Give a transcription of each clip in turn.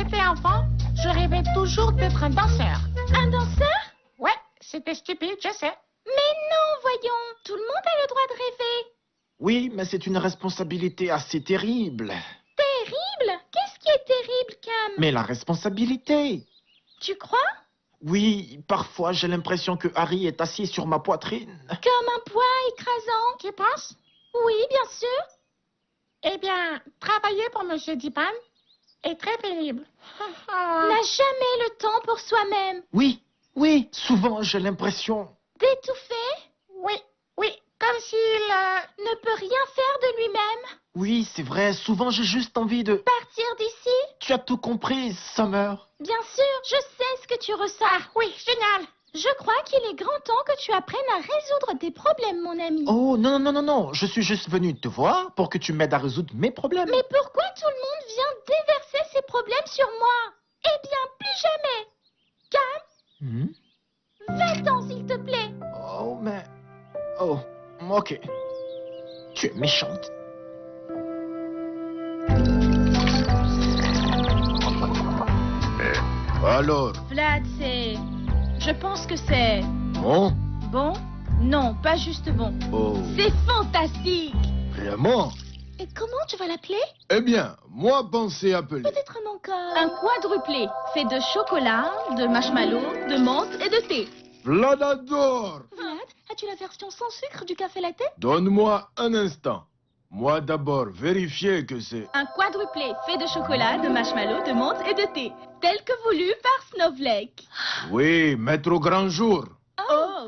j'étais enfant, je rêvais toujours d'être un danseur. Un danseur? Ouais, c'était stupide, je sais. Mais non, voyons, tout le monde a le droit de rêver. Oui, mais c'est une responsabilité assez terrible. Terrible? Qu'est-ce qui est terrible, Cam? Mais la responsabilité. Tu crois? Oui, parfois j'ai l'impression que Harry est assis sur ma poitrine. Comme un poids écrasant? Tu penses? Oui, bien sûr. Eh bien, travailler pour Monsieur Dupin est très pénible. N'a jamais le temps pour soi-même. Oui, oui, souvent j'ai l'impression... D'étouffer? Oui, comme s'il... Ne peut rien faire de lui-même. Oui, c'est vrai, souvent j'ai juste envie de... Partir d'ici? Tu as tout compris, Summer. Bien sûr, je sais ce que tu ressens. Ah oui, génial. Je crois qu'il est grand temps que tu apprennes à résoudre tes problèmes, mon ami. Oh, non, non, non, non, je suis juste venu te voir pour que tu m'aides à résoudre mes problèmes. Mais pourquoi tout le monde vient déverser ses problèmes sur moi? Eh bien, plus jamais. Cam, va-t'en, s'il te plaît. Oh, mais... Oh, ok. Tu es méchante. Alors, Vlad, c'est... Je pense que c'est... bon? Bon? Non, pas juste bon. Oh, C'est fantastique. vraiment? Et comment tu vas l'appeler? Eh bien, moi pensez appeler. Peut-être mon corps. Un quadruplé fait de chocolat, de marshmallow, de menthe et de thé. Vladador! Vlad, as-tu la version sans sucre du café latte? Donne-moi un instant. Moi d'abord, vérifier que c'est... Un quadruplé fait de chocolat, de marshmallow, de menthe et de thé. Tel que voulu par Snowflake. Oui, mettre au grand jour. Oh.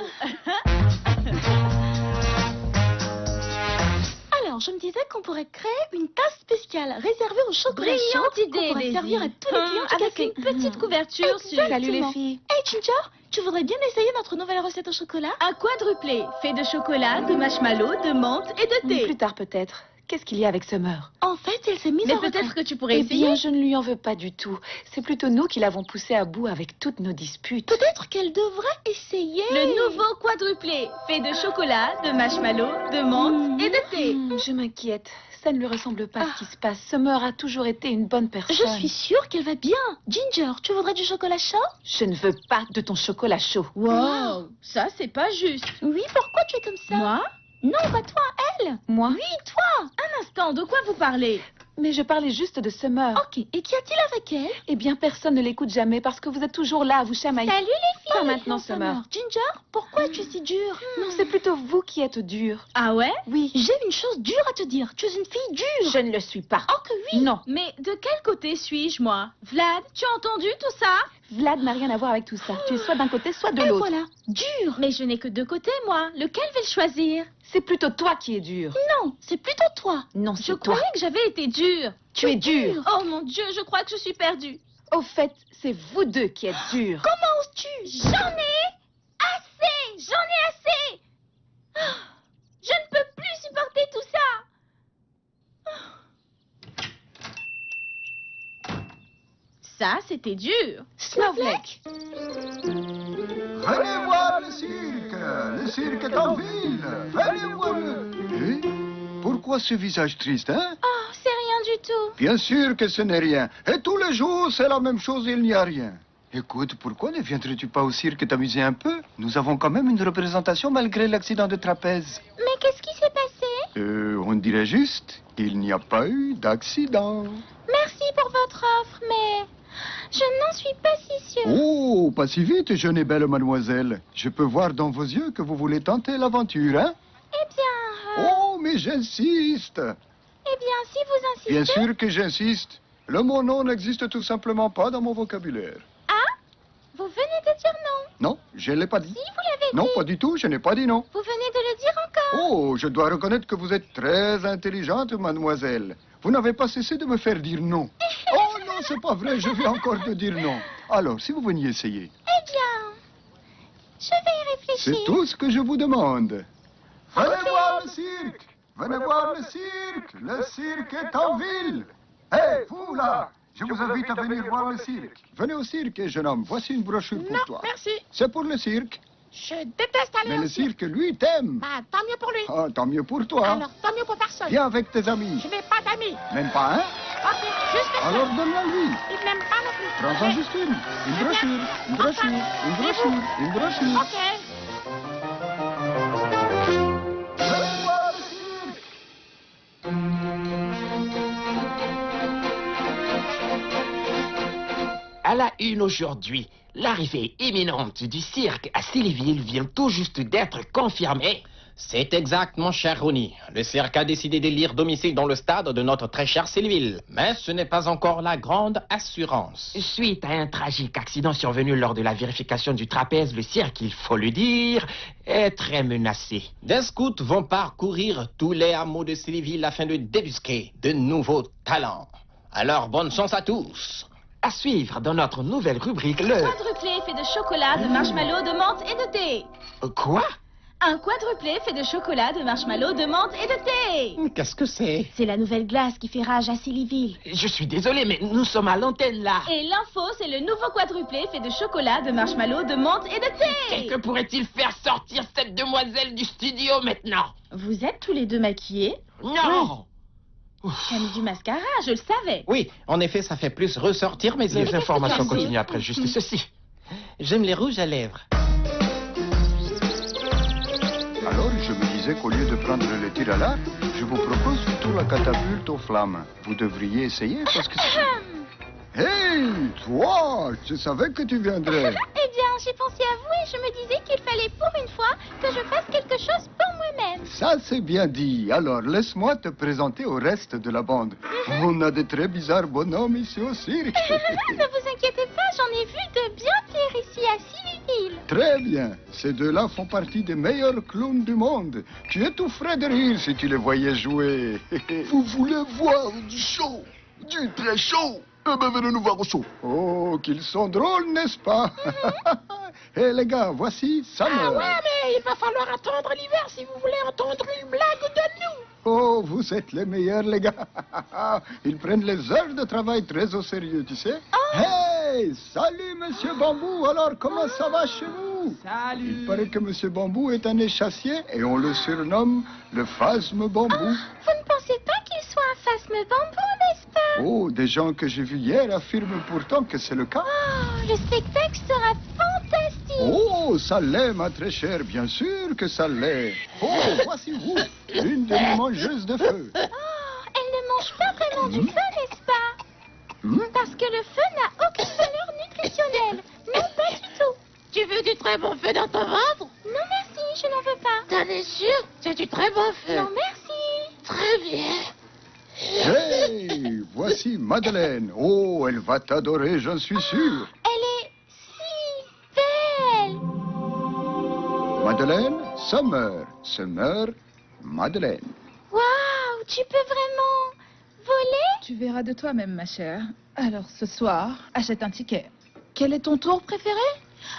Alors, je me disais qu'on pourrait créer une tasse spéciale réservée au chocolat chaud. Brillante idée, qu'on pourrait Daisy. servir à tous les clients du Avec café. une petite couverture sur... Salut les filles. Hey Ginger, tu voudrais bien essayer notre nouvelle recette au chocolat? Un quadruplé fait de chocolat, de marshmallow, de menthe et de thé. Plus tard peut-être. Qu'est-ce qu'il y a avec Summer? En fait, elle s'est mise Mais en retrait. peut-être que tu pourrais Eh essayer. bien, je ne lui en veux pas du tout. C'est plutôt nous qui l'avons poussée à bout avec toutes nos disputes. Peut-être qu'elle devrait essayer. Le nouveau quadruplé fait de chocolat, de marshmallow, de menthe et de thé. Je m'inquiète. Ça ne lui ressemble pas ce qui se passe. Summer a toujours été une bonne personne. Je suis sûre qu'elle va bien. Ginger, tu voudrais du chocolat chaud? Je ne veux pas de ton chocolat chaud. Wow, ça c'est pas juste. Oui, pourquoi tu es comme ça? Moi? Non, pas toi, elle. Moi? Oui, toi. Un instant, de quoi vous parlez? Mais je parlais juste de Summer. Ok, et qu'y a-t-il avec elle? Eh bien, personne ne l'écoute jamais parce que vous êtes toujours là à vous chamailler. Salut les filles. Pas maintenant, Summer. Ginger, pourquoi es-tu si dure? Non, c'est plutôt vous qui êtes dure. Ah ouais? Oui. J'ai une chose dure à te dire. Tu es une fille dure. Je ne le suis pas. Oh que oui. Non. Mais de quel côté suis-je, moi? Vlad, tu as entendu tout ça? Vlad n'a rien à voir avec tout ça. Tu es soit d'un côté, soit de Et l'autre. voilà, dure. Mais je n'ai que deux côtés, moi. Lequel vais-je choisir? C'est plutôt toi qui es dur. Non, c'est plutôt toi. Non, Je c'est toi. croyais que j'avais été dure. Tu es dur. Oh mon Dieu, je crois que je suis perdue. Au fait, c'est vous deux qui êtes durs. Comment oses-tu? J'en ai assez! J'en ai assez! Ah, je ne peux plus supporter tout ça! Ça, c'était dur. Snowflake. Venez voir le cirque. Le cirque est en ville. Venez voir le... Eh? Pourquoi ce visage triste, hein? Oh, c'est rien du tout. Bien sûr que ce n'est rien. Et tous les jours, c'est la même chose, il n'y a rien. Écoute, pourquoi ne viendrais-tu pas au cirque t'amuser un peu? Nous avons quand même une représentation malgré l'accident de trapèze. Mais qu'est-ce qui s'est passé? On dirait juste, il n'y a pas eu d'accident. Merci pour votre offre, mais je n'en suis pas si sûre. Oh, pas si vite, jeune et belle mademoiselle. Je peux voir dans vos yeux que vous voulez tenter l'aventure, hein? Eh bien, Oh, mais j'insiste. eh bien, si vous insistez... Bien sûr que j'insiste. Le mot non n'existe tout simplement pas dans mon vocabulaire. Vous venez de dire non. Non, je ne l'ai pas dit. Si, vous l'avez Non, dit. pas du tout, je n'ai pas dit non. Vous venez de le dire encore. Oh, je dois reconnaître que vous êtes très intelligente, mademoiselle. Vous n'avez pas cessé de me faire dire non. Oh non, c'est pas vrai, je viens encore de dire non. Alors, si vous veniez essayer, Eh bien, je vais y réfléchir. c'est tout ce que je vous demande. Venez voir le cirque. Venez voir le cirque. Le cirque est en ville. Hé, vous là, je vous invite à venir voir le cirque. Venez au cirque, jeune homme. Voici une brochure pour Non, toi. merci. C'est pour le cirque. Je déteste aller Mais au le cirque. cirque, lui, t'aime. Bah, tant mieux pour lui. Oh, tant mieux pour toi. Alors, tant mieux pour personne. Viens avec tes amis. Je n'ai pas d'amis. Même pas un? Ok, juste ça. Alors donne-la lui. Il n'aime pas non plus. Prends-en Mais- juste une. Une brochure, une brochure, une brochure, une brochure. Ok. À la une aujourd'hui, l'arrivée imminente du cirque à Sillyville vient tout juste d'être confirmée. C'est exact, mon cher Rooney. Le cirque a décidé d'élire domicile dans le stade de notre très cher Sillyville. Mais ce n'est pas encore la grande assurance. Suite à un tragique accident survenu lors de la vérification du trapèze, le cirque, il faut le dire, est très menacé. Des scouts vont parcourir tous les hameaux de Sillyville afin de débusquer de nouveaux talents. Alors, bonne chance à tous. À suivre dans notre nouvelle rubrique, le... Quadruplé fait de chocolat, de marshmallow, de menthe et de thé. Quoi? Un quadruplé fait de chocolat, de marshmallow, de menthe et de thé. Qu'est-ce que c'est? C'est la nouvelle glace qui fait rage à Sillyville. Je suis désolé, mais nous sommes à l'antenne là. Et l'info, c'est le nouveau quadruplé fait de chocolat, de marshmallow, de menthe et de thé. Que pourrait-il faire sortir cette demoiselle du studio maintenant? Vous êtes tous les deux maquillés? Non! J'ai mis du mascara, je le savais. Oui, en effet, ça fait plus ressortir mes Les yeux. informations que tu as continuent après juste ceci. J'aime les rouges à lèvres. Alors, je me disais qu'au lieu de prendre le tir à l'arc, je vous propose plutôt la catapulte aux flammes. Vous devriez essayer parce que c'est... Hey, toi, je savais que tu viendrais. Eh bien, j'ai pensé à vous et je me disais qu'il fallait pour une fois que je fasse quelque chose pour moi-même. Ça, c'est bien dit. Alors, laisse-moi te présenter au reste de la bande. On a de très bizarres bonhommes ici au cirque. Ne vous inquiétez pas, j'en ai vu de bien pires ici à Sillyville. Très bien. Ces deux-là font partie des meilleurs clowns du monde. Tu étoufferais de rire si tu les voyais jouer. Vous voulez voir du show? Du très chaud? Eh ben, venez nous voir au show. Oh, qu'ils sont drôles, n'est-ce pas? Hé, les gars, voici Summer. Ah ouais, mais il va falloir attendre l'hiver si vous voulez entendre une blague de nous. Oh, vous êtes les meilleurs, les gars. Ils prennent les heures de travail très au sérieux, tu sais. Hey, salut, Monsieur Bambou. Alors, comment ça va chez vous? Salut. Il paraît que Monsieur Bambou est un échassier et on le surnomme le phasme bambou. Vous ne pensez pas qu'il soit un phasme bambou, n'est-ce pas? Oh, des gens que j'ai vus hier affirment pourtant que c'est le cas. Oh, le spectacle sera fantastique. Oh, ça l'est, ma très chère, bien sûr que ça l'est. Oh, voici vous, une demi-mangeuse de feu. Oh, elle ne mange pas vraiment du feu, n'est-ce pas? Parce que le feu n'a aucune valeur nutritionnelle. Non, pas du tout. Tu veux du très bon feu dans ton ventre? Non, merci, je n'en veux pas. T'en es sûr? C'est du très bon feu. Non, merci. Très bien. Hey, voici Madeleine. Oh, elle va t'adorer, j'en suis sûr. Elle est si belle. Madeleine, Summer. Summer, Madeleine. Waouh, tu peux vraiment voler? Tu verras de toi-même, ma chère. Alors, ce soir, achète un ticket. Quel est ton tour préféré?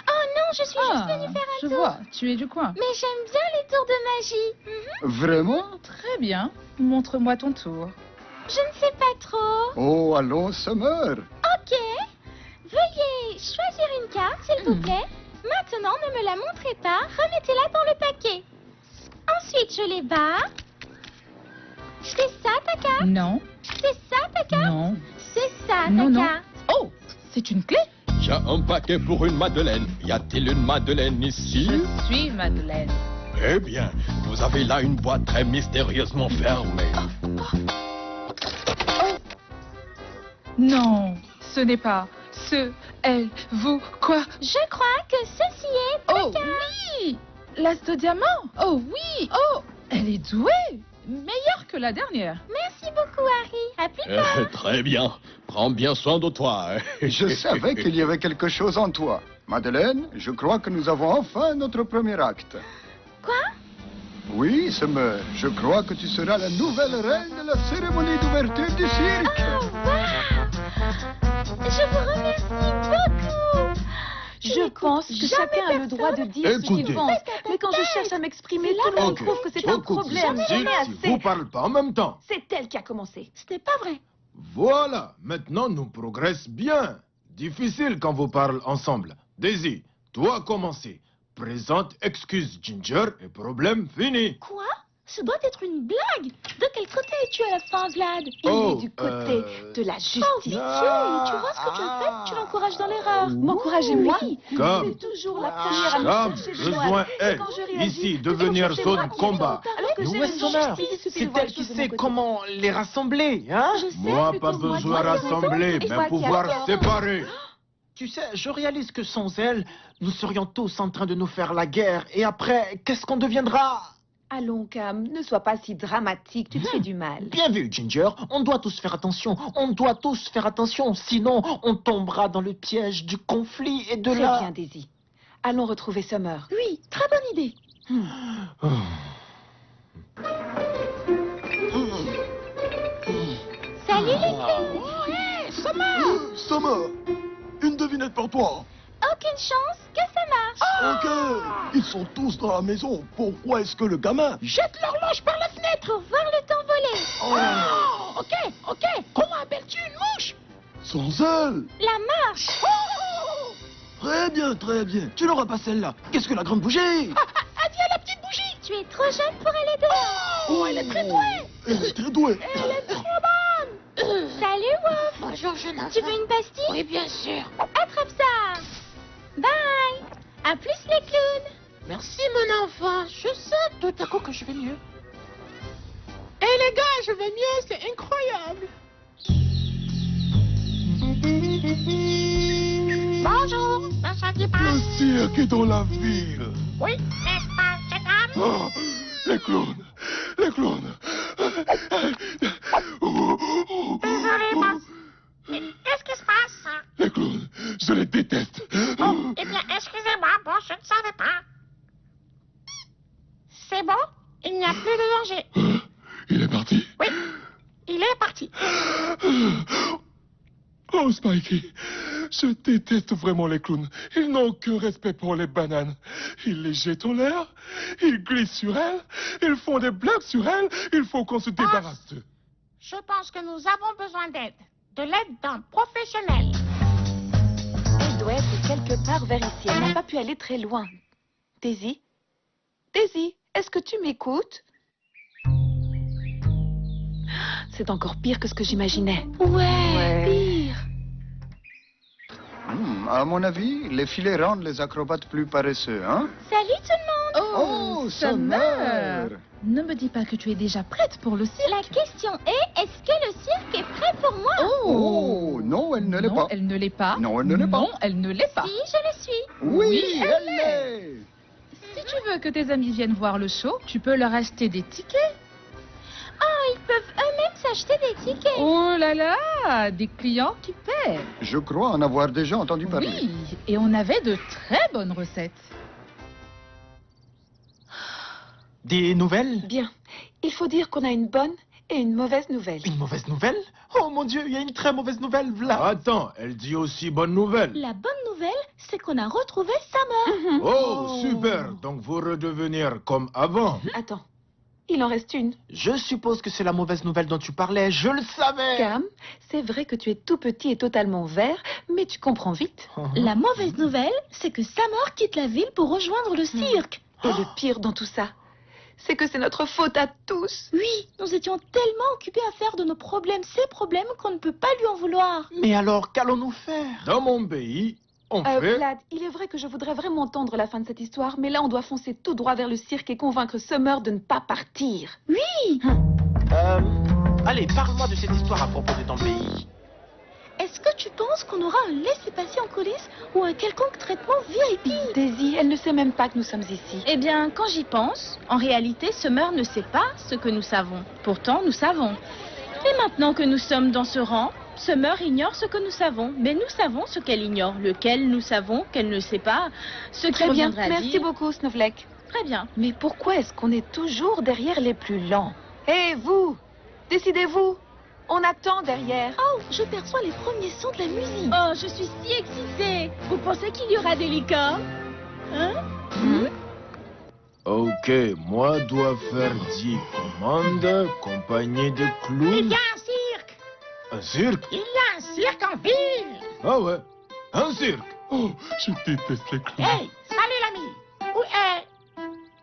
Oh non, je suis juste venue faire un je tour. vois, tu es du coin. Mais j'aime bien les tours de magie. Vraiment? Très bien. Montre-moi ton tour. Je ne sais pas trop. Oh, allons, Summer. Ok. Veuillez choisir une carte, s'il vous plaît. Maintenant, ne me la montrez pas. Remettez-la dans le paquet. Ensuite, je les bats. C'est ça ta carte? Non, C'est ça ta carte? non. C'est ça ta Non, non. carte? Oh, c'est une clé? J'ai un paquet pour une Madeleine. Y a-t-il une Madeleine ici? Je suis Madeleine. Eh bien, vous avez là une boîte très mystérieusement fermée. Non, ce n'est pas ce, elle, vous, quoi? Je crois que ceci est ta Oh carte. oui! L'as de diamant? Oh oui! Oh, elle est douée! Meilleure que la dernière. Merci beaucoup, Harry. À plus tard. Très bien. Prends bien soin de toi. Je savais qu'il y avait quelque chose en toi. Madeleine, je crois que nous avons enfin notre premier acte. Quoi? Oui, Summer, je crois que tu seras la nouvelle reine de la cérémonie d'ouverture du cirque. Oh, waouh! Je vous remercie beaucoup. Je pense que chacun a le droit de dire ce qu'il pense. Mais quand je cherche à m'exprimer, tout le monde trouve que c'est un problème. J'en ai Si vous assez. parlez pas en même temps. C'est elle qui a commencé. Ce n'est pas vrai. Voilà, maintenant nous progressons bien. Difficile quand vous parlez ensemble. Daisy, toi commencer. présente excuse Ginger et problème fini. Quoi? Ce doit être une blague. De quel côté es-tu à la fin, Vlad? Il est du côté de la justice. Tu vois ce que tu as fait? Tu l'encourages dans l'erreur. M'encourager, moi? Calme. C'est toujours la première à me Calme, chercher je joins elle. Ici, devenir zone combat. Où est Summer? C'est elle qui sait comment les rassembler, hein? Moi, pas besoin de rassembler, mais pouvoir séparer. Tu sais, je réalise que sans elle, nous serions tous en train de nous faire la guerre. Et après, qu'est-ce qu'on deviendra? Allons, Cam, ne sois pas si dramatique, tu te fais du mal. Bien vu, Ginger. On doit tous faire attention. On doit tous faire attention. Sinon, on tombera dans le piège du conflit et de Très la... bien, Daisy. Allons retrouver Summer. Oui, très bonne idée. Salut les clowns. Summer, une devinette pour toi. Aucune chance que ça marche. Ok, ils sont tous dans la maison. Pourquoi est-ce que le gamin... Jette l'horloge par la fenêtre pour voir le temps voler. Ok. Comment appelles-tu une mouche? Sans elle? La marche. Très bien. Tu n'auras pas celle-là. Qu'est-ce que la grande bougie? Adieu la petite bougie. Tu es trop jeune pour aller dehors. Oh, elle est très douée. Elle est très douée. Elle est trop bonne. Salut, Wolf. Bonjour, jeune enfant. Tu veux une pastille? Oui, bien sûr. Attrape ça. Bye. À plus les clowns. Merci, mon enfant. Je sais tout à coup que je vais mieux. Eh les gars, je vais mieux, c'est incroyable. Bonjour, monsieur Dupin. Le cirque est dans la ville. Oui, n'est-ce pas, jeune homme? Oh, les clowns. Désolé, boss. Mais qu'est-ce qui se passe? Les clowns, je les déteste. Oh, eh bien, excusez-moi, bon, je ne savais pas. C'est bon? Il n'y a plus de danger. Il est parti? Oui, il est parti. Oh, Spikey, je déteste vraiment les clowns. Ils n'ont aucun respect pour les bananes. Ils les jettent en l'air, ils glissent sur elles, ils font des blagues sur elles. Il faut qu'on se débarrasse d'eux. Je pense que nous avons besoin d'aide. De l'aide d'un professionnel. Elle doit être quelque part vers ici. Elle n'a pas pu aller très loin. Daisy? Daisy, est-ce que tu m'écoutes? C'est encore pire que ce que j'imaginais. Ouais, pire. À mon avis, les filets rendent les acrobates plus paresseux, hein? Salut tout le monde. Oh, Summer! Ne me dis pas que tu es déjà prête pour le cirque. La question est-ce que le cirque est prêt pour moi? Oh, non, elle ne l'est pas. Elle ne l'est pas. Non, elle ne l'est pas. Non, elle ne l'est pas. Si, je le suis. Oui, elle l'est. Si tu veux que tes amis viennent voir le show, tu peux leur acheter des tickets. Oh, ils peuvent eux-mêmes s'acheter des tickets. Oh là là, des clients qui paient. Je crois en avoir déjà entendu parler. Oui, et on avait de très bonnes recettes. Des nouvelles? Bien, il faut dire qu'on a une bonne et une mauvaise nouvelle. Une mauvaise nouvelle? Oh mon Dieu, il y a une très mauvaise nouvelle, là. Attends, elle dit aussi bonne nouvelle. La bonne nouvelle, c'est qu'on a retrouvé Summer. Oh, super. Donc vous redevenir comme avant. Attends, il en reste une. Je suppose que c'est la mauvaise nouvelle dont tu parlais. Je le savais. Cam, c'est vrai que tu es tout petit et totalement vert, mais tu comprends vite. La mauvaise nouvelle, c'est que Summer quitte la ville pour rejoindre le cirque. Et le pire dans tout ça, c'est que c'est notre faute à tous. Oui, nous étions tellement occupés à faire de nos problèmes ses problèmes qu'on ne peut pas lui en vouloir. Mais alors, qu'allons-nous faire? Dans mon pays, on fait... Vlad, il est vrai que je voudrais vraiment entendre la fin de cette histoire, mais là on doit foncer tout droit vers le cirque et convaincre Summer de ne pas partir. Oui. Allez, parle-moi de cette histoire à propos de ton pays. Est-ce que tu penses qu'on aura un laissez-passer en coulisses ou un quelconque traitement VIP? Daisy, elle ne sait même pas que nous sommes ici. Eh bien, quand j'y pense, en réalité, Summer ne sait pas ce que nous savons. Pourtant, nous savons. Et maintenant que nous sommes dans ce rang, Summer ignore ce que nous savons, mais nous savons ce qu'elle ignore, lequel nous savons qu'elle ne sait pas, ce qui Très bien, reviendrait à merci dire... beaucoup, Snowflake. Très bien. Mais pourquoi est-ce qu'on est toujours derrière les plus lents? Hé, vous! Décidez-vous! On attend derrière. Oh, je perçois les premiers sons de la musique. Oh, je suis si excitée. Vous pensez qu'il y aura des licornes? Hein? Ok, moi dois faire 10 commandes, compagnie de clowns. Il y a un cirque. Un cirque? Il y a un cirque en ville. Ah ouais, un cirque. Oh, je déteste les clowns. Hey, salut l'ami.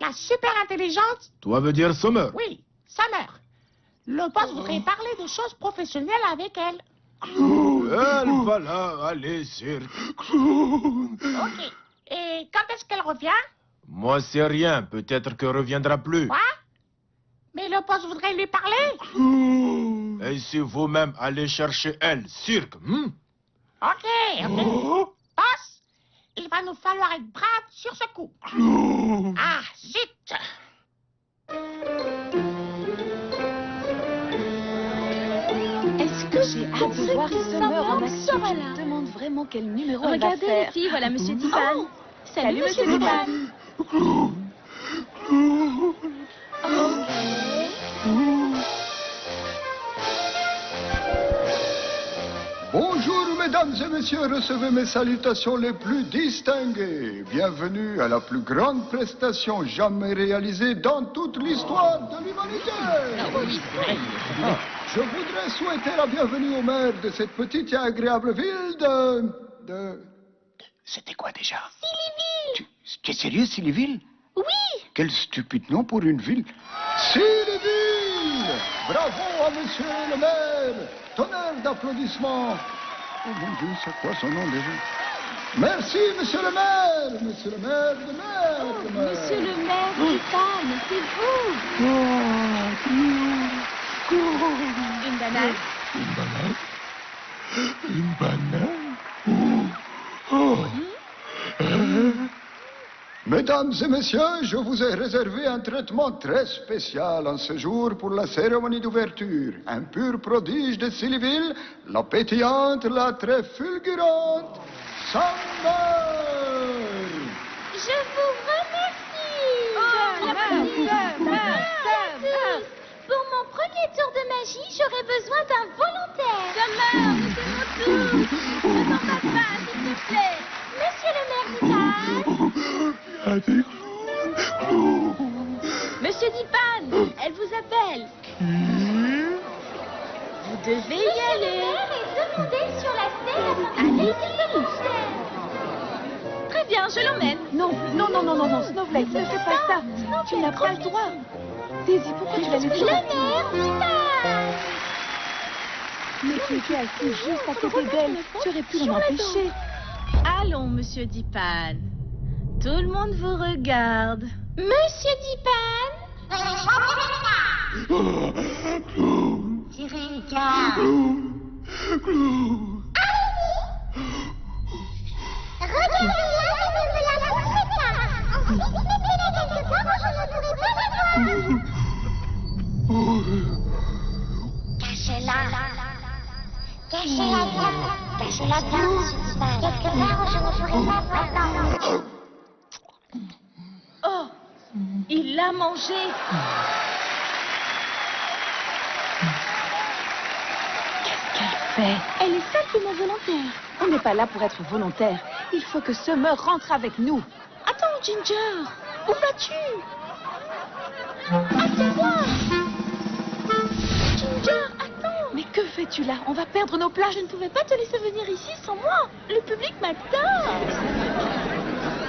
la super intelligente. Toi veux dire Summer? Oui, Summer. Le boss voudrait parler de choses professionnelles avec elle. Elle va là, allez, cirque. Ok. Et quand est-ce qu'elle revient? Moi, c'est rien. Peut-être qu'elle reviendra plus. Quoi? Mais le boss voudrait lui parler. Et si vous-même allez chercher elle, cirque, Ok. Boss, il va nous falloir être braves sur ce coup. Ah, zut. Est-ce que j'ai hâte de voir Summer en action? Je me demande vraiment quel numéro elle va Regardez les faire. filles, voilà Monsieur Dipan. Oh, Salut Monsieur Dipan. Bonjour, mesdames et messieurs, recevez mes salutations les plus distinguées. Bienvenue à la plus grande prestation jamais réalisée dans toute l'histoire de l'humanité. Je voudrais souhaiter la bienvenue au maire de cette petite et agréable ville de... C'était quoi déjà? Tu es sérieux, Sillyville? Oui. Quel stupide nom pour une ville. Sillyville! Bravo à monsieur le maire! Tonnerre d'applaudissements! Oh mon Dieu, c'est quoi son nom déjà? Merci, monsieur le maire! Monsieur le maire de maire! de maire. Monsieur le maire Dipan, c'est vous. Une banane. Une banane? Une banane? Mesdames et messieurs, je vous ai réservé un traitement très spécial en ce jour pour la cérémonie d'ouverture. Un pur prodige de Sillyville, la pétillante, la très fulgurante Summer! Je vous remercie. Pour mon premier tour de magie, j'aurais besoin d'un volontaire. Summer, laissez-nous tout. Attends papa, s'il te plaît. Monsieur le maire Dipan. Il y a des clous. Monsieur Dipan, elle vous appelle. Vous devez y Monsieur le aller. maire est demandé sur la scène avant de Très bien, je l'emmène. Non, Snowflake, ne fais pas ça. Tu n'as pas le droit. Daisy, pourquoi tu l'as laissé Le maire Dipan. Mais tu étais assis juste à côté d'elle. Tu aurais pu l'en empêcher. Allons, Monsieur Dipan. Tout le monde vous regarde. Monsieur Dipan. Tirez une carte. Cachez-la. Cachez-la bien. Cachez-la bien, monsieur Dipan. Quelque part où je ne ferai pas maintenant. Oh, il l'a mangé. Qu'est-ce qu'elle fait? Elle est simplement volontaire. On n'est pas là pour être volontaire. Il faut que Summer rentre avec nous. Attends, Ginger. Où vas-tu? Attends-moi. Ginger, attends. Mais que fais-tu là? On va perdre nos places. Je ne pouvais pas te laisser venir ici sans moi. Le public m'attend.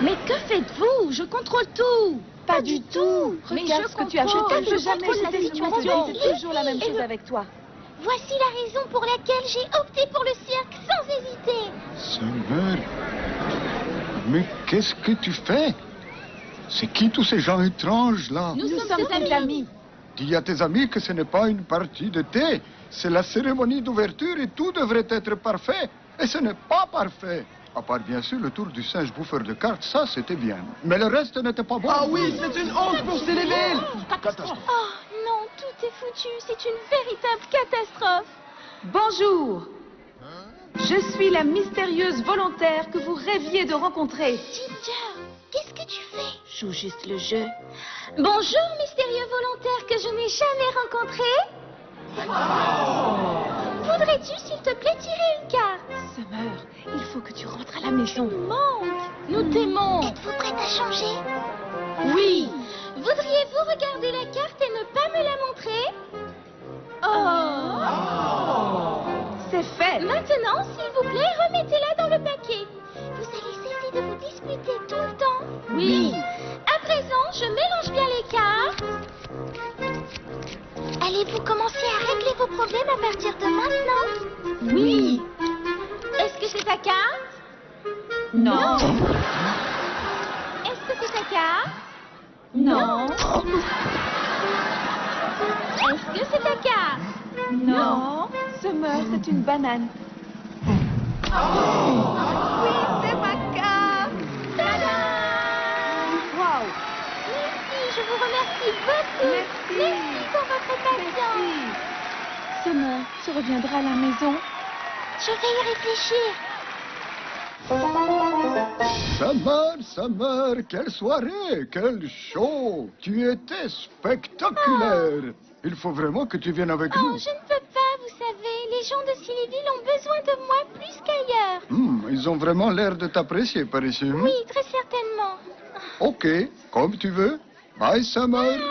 Mais que faites-vous? Je contrôle tout. Pas du tout. Mais Regarde je ce que tu as acheté. contrôle, Je je jamais contrôle la jeté ce situation. matin. C'est toujours la même chose avec toi. Voici la raison pour laquelle j'ai opté pour le cirque sans hésiter. Summer, mais qu'est-ce que tu fais? C'est qui tous ces gens étranges là? Nous sommes tes amis. Dis à tes amis que ce n'est pas une partie de thé. C'est la cérémonie d'ouverture et tout devrait être parfait. Et ce n'est pas parfait. À part bien sûr le tour du singe bouffeur de cartes, ça c'était bien. Mais le reste n'était pas bon. Ah oui, c'est une honte pour Sillyville. Catastrophe. Oh non, tout est foutu. C'est une véritable catastrophe. Bonjour. Je suis la mystérieuse volontaire que vous rêviez de rencontrer. Ginger, qu'est-ce que tu fais? Joue juste le jeu. Bonjour, mystérieux volontaire que je n'ai jamais rencontré. Voudrais-tu, s'il te plaît, tirer une carte? Summer, il faut que tu rentres à la maison. Manque. Nous t'aimons. Êtes-vous prête à changer? Oui. Voudriez-vous regarder la carte et ne pas me la montrer? Oh. C'est fait. Maintenant, s'il vous plaît, remettez-la dans le paquet. Vous allez cesser de vous disputer tout le temps? Oui. À présent, je mélange bien Allez-vous commencer à régler vos problèmes à partir de maintenant? Oui. Est-ce que c'est ta carte? Non. Est-ce que c'est ta carte? Non. Est-ce que c'est ta carte? Non. Summer, c'est une banane. Oui, c'est ma carte. Tada! Wow. Merci, je vous remercie beaucoup. Merci pour votre patience. Summer, tu reviendras à la maison? Je vais y réfléchir. Summer, quelle soirée, quel show. Tu étais spectaculaire. Il faut vraiment que tu viennes avec Oh, nous. je ne peux pas, vous savez. Les gens de Sillyville ont besoin de moi plus qu'ailleurs. Ils ont vraiment l'air de t'apprécier par ici. Oui, très certainement. Ok, comme tu veux. Bye, Summer. Bye.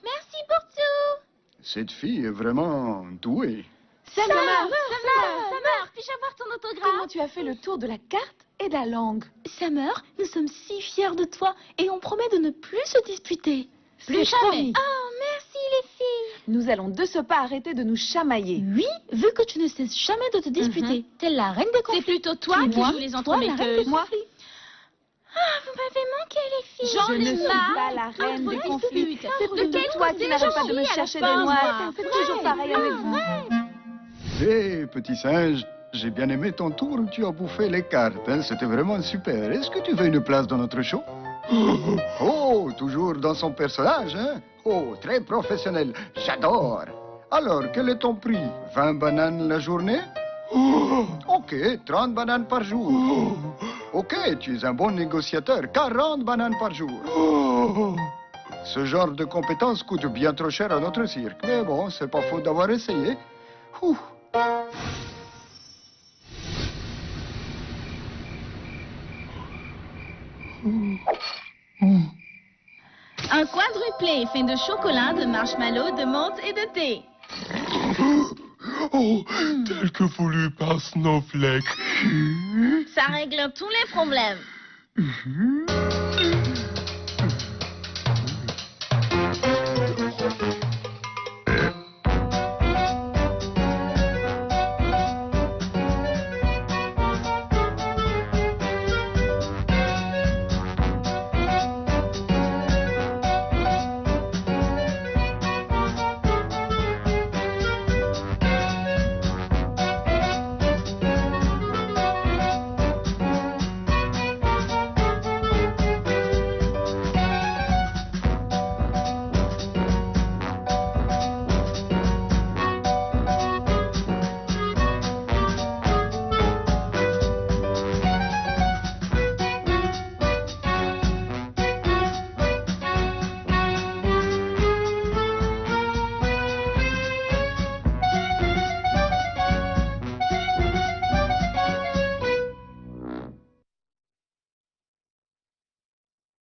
Merci pour tout. Cette fille est vraiment douée. Summer, puis-je avoir ton autographe? comment tu as fait le tour de la carte et de la langue? Summer, nous sommes si fiers de toi et on promet de ne plus se disputer. Plus jamais. Oh, merci les filles. Nous allons de ce pas arrêter de nous chamailler. Oui, vu que tu ne cesses jamais de te disputer, t'es la reine des conflits. C'est plutôt toi qui joues les entremetteuses. Moi, Ah, vous m'avez manqué les filles. J'en je ne ai suis marre. pas la reine des conflits. C'est De plutôt quel toi qui côté n'arrête pas j'en de me suis à la chercher des fin, noix. moi? C'est toujours pareil avec vous. Hé, petit singe, j'ai bien aimé ton tour où tu as bouffé les cartes. Hein. C'était vraiment super. Est-ce que tu veux une place dans notre show? Oh, toujours dans son personnage, hein? Oh, très professionnel. J'adore. Alors, quel est ton prix? 20 bananes la journée? Ok, 30 bananes par jour. Ok, tu es un bon négociateur. 40 bananes par jour. Ce genre de compétences coûte bien trop cher à notre cirque. Mais bon, c'est pas faute d'avoir essayé. Ouh. Un quadruplé fait de chocolat, de marshmallow, de menthe et de thé. Oh, tel que voulu par Snowflake. Ça règle tous les problèmes.